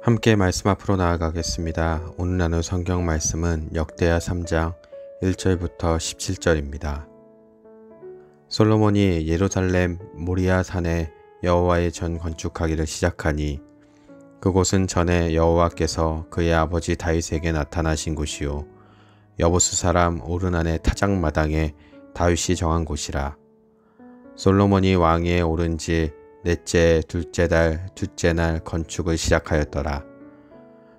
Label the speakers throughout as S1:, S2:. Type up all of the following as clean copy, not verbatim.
S1: 함께 말씀 앞으로 나아가겠습니다. 오늘 나눌 성경 말씀은 역대하 3장 1절부터 17절입니다. 솔로몬이 예루살렘 모리아 산에 여호와의 전 건축하기를 시작하니 그곳은 전에 여호와께서 그의 아버지 다윗에게 나타나신 곳이요 여부스 사람 오르난의 타작마당에 다윗이 정한 곳이라. 솔로몬이 왕위에 오른 지 넷째 둘째 달 둘째 날 건축을 시작하였더라.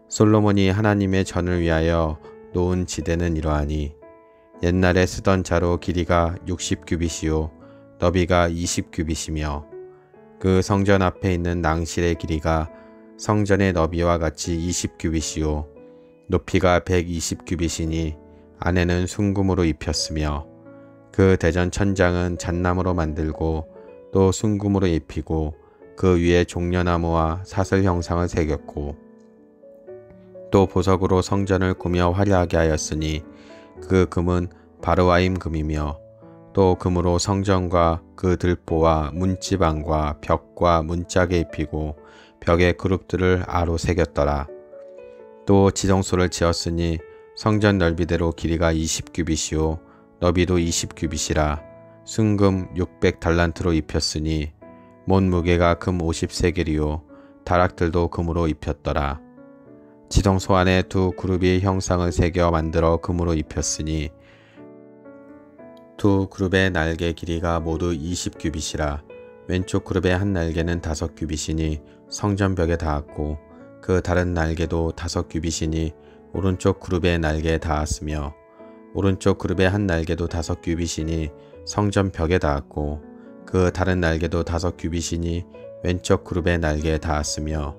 S1: 솔로몬이 하나님의 전을 위하여 놓은 지대는 이러하니 옛날에 쓰던 자로 길이가 60규빗이요 너비가 20규빗이며 그 성전 앞에 있는 낭실의 길이가 성전의 너비와 같이 20규빗이요 높이가 120규빗이니 안에는 순금으로 입혔으며 그 대전 천장은 잣나무로 만들고 또 순금으로 입히고 그 위에 종려나무와 사슬 형상을 새겼고 또 보석으로 성전을 꾸며 화려하게 하였으니 그 금은 바르와임 금이며 또 금으로 성전과 그 들보와 문지방과 벽과 문짝에 입히고 벽에 그룹들을 아로 새겼더라. 또 지성소를 지었으니 성전 넓이대로 길이가 20규빗이요 너비도 20규빗이라 순금 600달란트로 입혔으니 못 무게가 금 50세겔이요 다락들도 금으로 입혔더라. 지성소 안에 두 그룹이 형상을 새겨 만들어 금으로 입혔으니 두 그룹의 날개 길이가 모두 20규빗이라 왼쪽 그룹의 한 날개는 5규빗이니 성전벽에 닿았고 그 다른 날개도 5규빗이니 오른쪽 그룹의 날개에 닿았으며 오른쪽 그룹의 한 날개도 5규빗이니 성전 벽에 닿았고 그 다른 날개도 5규빗이니 왼쪽 그룹의 날개에 닿았으며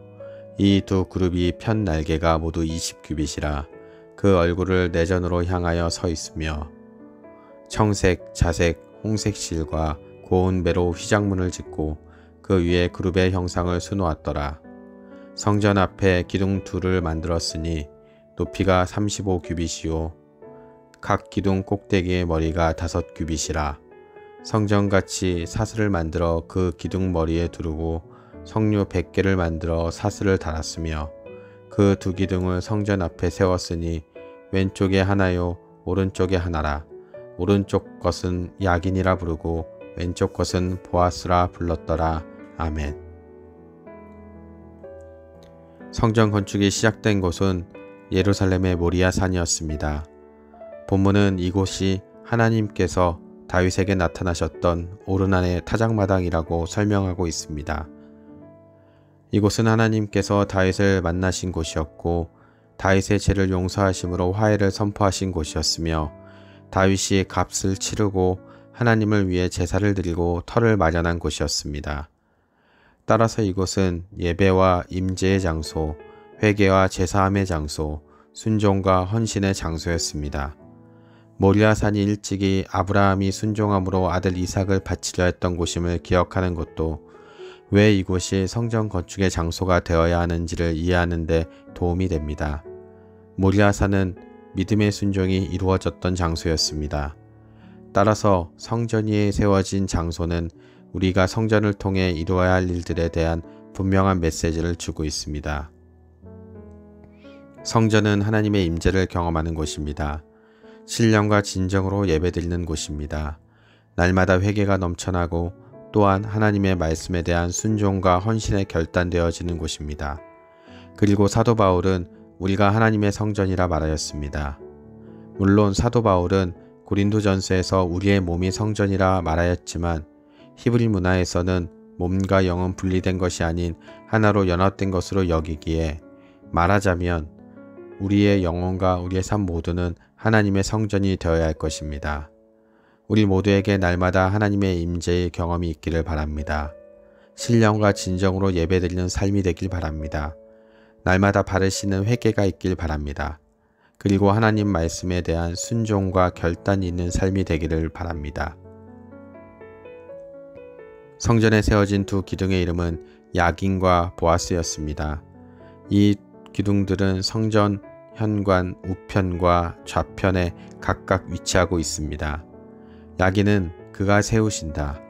S1: 이 두 그룹이 편 날개가 모두 20규빗이라 그 얼굴을 내전으로 향하여 서 있으며 청색, 자색, 홍색 실과 고운 배로 휘장문을 짓고 그 위에 그룹의 형상을 수놓았더라. 성전 앞에 기둥 둘을 만들었으니 높이가 35규빗이요 각 기둥 꼭대기의 머리가 5규빗이라. 성전같이 사슬을 만들어 그 기둥 머리에 두르고 석류 100개를 만들어 사슬을 달았으며 그 두 기둥을 성전 앞에 세웠으니 왼쪽에 하나요 오른쪽에 하나라. 오른쪽 것은 야긴이라 부르고 왼쪽 것은 보아스라 불렀더라. 아멘. 성전 건축이 시작된 곳은 예루살렘의 모리아 산이었습니다. 본문은 이곳이 하나님께서 다윗에게 나타나셨던 오르난의 타작마당이라고 설명하고 있습니다. 이곳은 하나님께서 다윗을 만나신 곳이었고 다윗의 죄를 용서하심으로 화해를 선포하신 곳이었으며 다윗이 값을 치르고 하나님을 위해 제사를 드리고 터를 마련한 곳이었습니다. 따라서 이곳은 예배와 임재의 장소, 회개와 제사함의 장소, 순종과 헌신의 장소였습니다. 모리아산이 일찍이 아브라함이 순종함으로 아들 이삭을 바치려 했던 곳임을 기억하는 것도 왜 이곳이 성전 건축의 장소가 되어야 하는지를 이해하는 데 도움이 됩니다. 모리아산은 믿음의 순종이 이루어졌던 장소였습니다. 따라서 성전 위에 세워진 장소는 우리가 성전을 통해 이루어야 할 일들에 대한 분명한 메시지를 주고 있습니다. 성전은 하나님의 임재를 경험하는 곳입니다. 신령과 진정으로 예배드리는 곳입니다. 날마다 회개가 넘쳐나고 또한 하나님의 말씀에 대한 순종과 헌신에 결단되어지는 곳입니다. 그리고 사도 바울은 우리가 하나님의 성전이라 말하였습니다. 물론 사도 바울은 고린도전서에서 우리의 몸이 성전이라 말하였지만 히브리 문화에서는 몸과 영은 분리된 것이 아닌 하나로 연합된 것으로 여기기에 말하자면 우리의 영혼과 우리의 삶 모두는 하나님의 성전이 되어야 할 것입니다. 우리 모두에게 날마다 하나님의 임재의 경험이 있기를 바랍니다. 신령과 진정으로 예배드리는 삶이 되길 바랍니다. 날마다 바르시는 회개가 있길 바랍니다. 그리고 하나님 말씀에 대한 순종과 결단이 있는 삶이 되기를 바랍니다. 성전에 세워진 두 기둥의 이름은 야긴과 보아스였습니다. 이 기둥들은 성전 현관 우편과 좌편에 각각 위치하고 있습니다. 야긴은 그가 세우신다.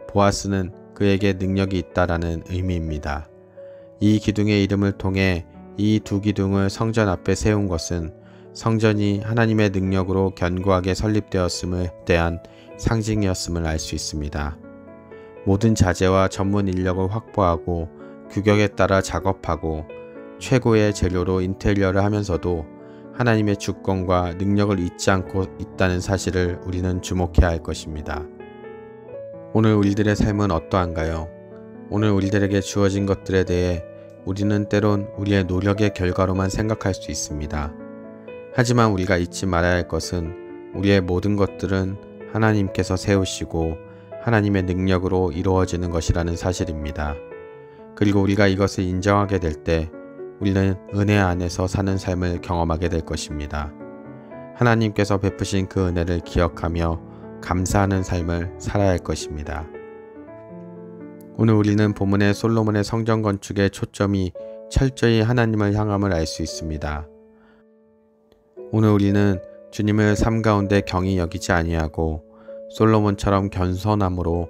S1: 보아스는 그에게 능력이 있다라는 의미입니다. 이 기둥의 이름을 통해 이 두 기둥을 성전 앞에 세운 것은 성전이 하나님의 능력으로 견고하게 설립되었음에 대한 상징이었음을 알 수 있습니다. 모든 자재와 전문 인력을 확보하고 규격에 따라 작업하고 최고의 재료로 인테리어를 하면서도 하나님의 주권과 능력을 잊지 않고 있다는 사실을 우리는 주목해야 할 것입니다. 오늘 우리들의 삶은 어떠한가요? 오늘 우리들에게 주어진 것들에 대해 우리는 때론 우리의 노력의 결과로만 생각할 수 있습니다. 하지만 우리가 잊지 말아야 할 것은 우리의 모든 것들은 하나님께서 세우시고 하나님의 능력으로 이루어지는 것이라는 사실입니다. 그리고 우리가 이것을 인정하게 될 때 우리는 은혜 안에서 사는 삶을 경험하게 될 것입니다. 하나님께서 베푸신 그 은혜를 기억하며 감사하는 삶을 살아야 할 것입니다. 오늘 우리는 본문의 솔로몬의 성전 건축의 초점이 철저히 하나님을 향함을 알 수 있습니다. 오늘 우리는 주님을 삶 가운데 경히 여기지 아니하고 솔로몬처럼 겸손함으로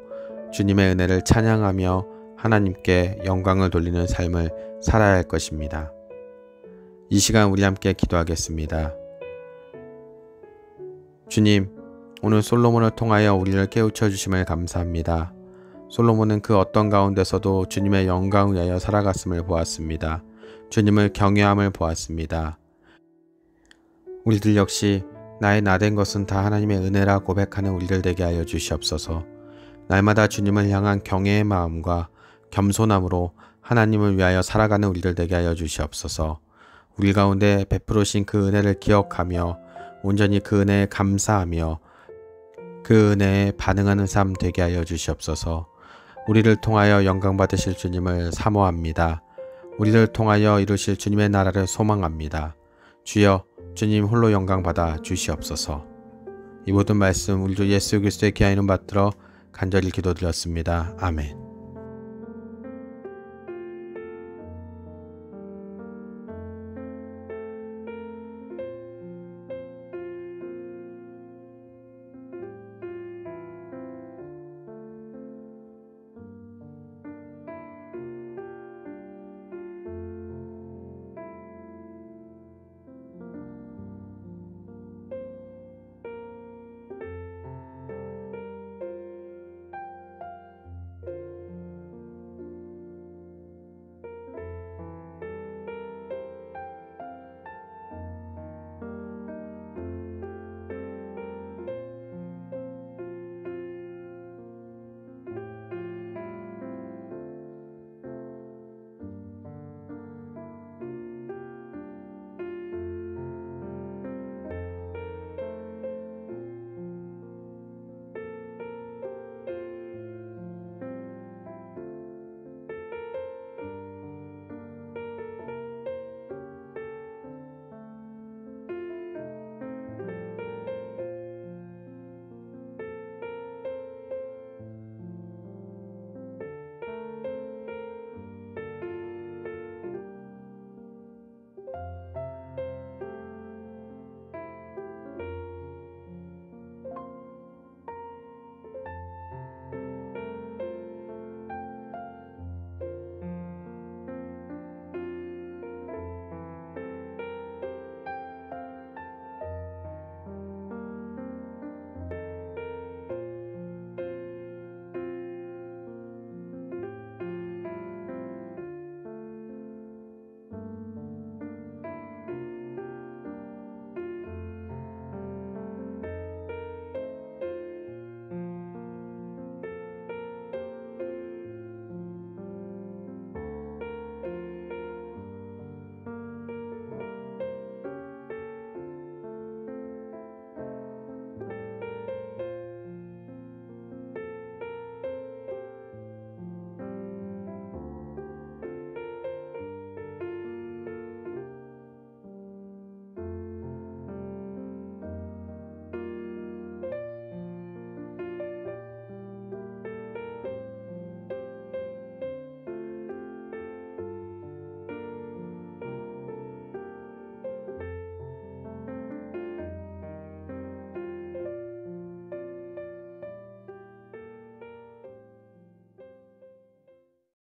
S1: 주님의 은혜를 찬양하며 하나님께 영광을 돌리는 삶을 살아야 할 것입니다. 이 시간 우리 함께 기도하겠습니다. 주님, 오늘 솔로몬을 통하여 우리를 깨우쳐 주심을 감사합니다. 솔로몬은 그 어떤 가운데서도 주님의 영광을 위하여 살아갔음을 보았습니다. 주님을 경외함을 보았습니다. 우리들 역시 나의 나된 것은 다 하나님의 은혜라 고백하는 우리들 되게 하여 주시옵소서. 날마다 주님을 향한 경외의 마음과 겸손함으로 하나님을 위하여 살아가는 우리들 되게 하여 주시옵소서. 우리 가운데 베풀으신 그 은혜를 기억하며 온전히 그 은혜에 감사하며 그 은혜에 반응하는 삶 되게 하여 주시옵소서. 우리를 통하여 영광 받으실 주님을 사모합니다. 우리를 통하여 이루실 주님의 나라를 소망합니다. 주여, 주님 홀로 영광 받아 주시옵소서. 이 모든 말씀 우리 주 예수 그리스도의 귀한 이름 받들어 간절히 기도드렸습니다. 아멘.